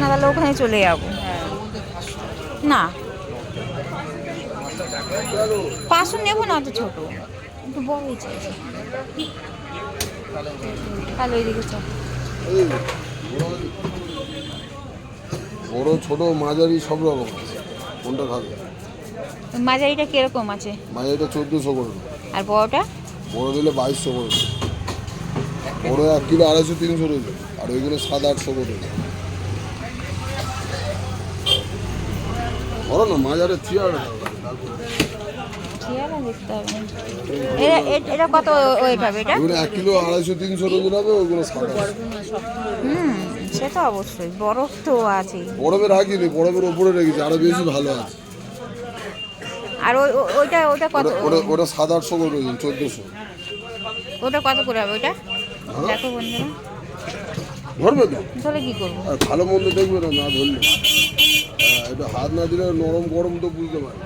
না তাহলে ওখানে চলে যাবো। না 500 নেবো না, অত ছোট, একটু বড়ই চাইছি। তাহলে ওইদিকে চল। বড় ছোট মাঝারি সব রকম আছে, কোনটা খাবে? মাঝারিটা কিরকম আছে? মাঝারিটা 1400 করে, আর বড়টা? বড় দিলে 2200 করে, বড় 1 কিলো 250-300 রয়েছে, আর ওইগুলো 700-800 করে। বড় না মাঝারি চেয়ার দেখতে হবে। এটা কত ওয়েট হবে? এটা 1 কিলো 250-300 রোজের হবে, ওইগুলো 700। সে তো অবশ্যই, বরফ তো আছে। বরফে রাখিনি, বরফের ওপরে রেখেছি, আরো বেশি ভালো আছে। আর ওইটা কত? ওটা 700-800 করে রয়েছে, 1400। ওটা কত করে হবে ওইটা? দেখো বন্ধুরা, ধরবে তো, তাহলে কি করবো? আর ভালো মন্দ দেখবে না, না ধরলে। এটা হাত না দিলে নরম গরম তো বুঝতে পারে।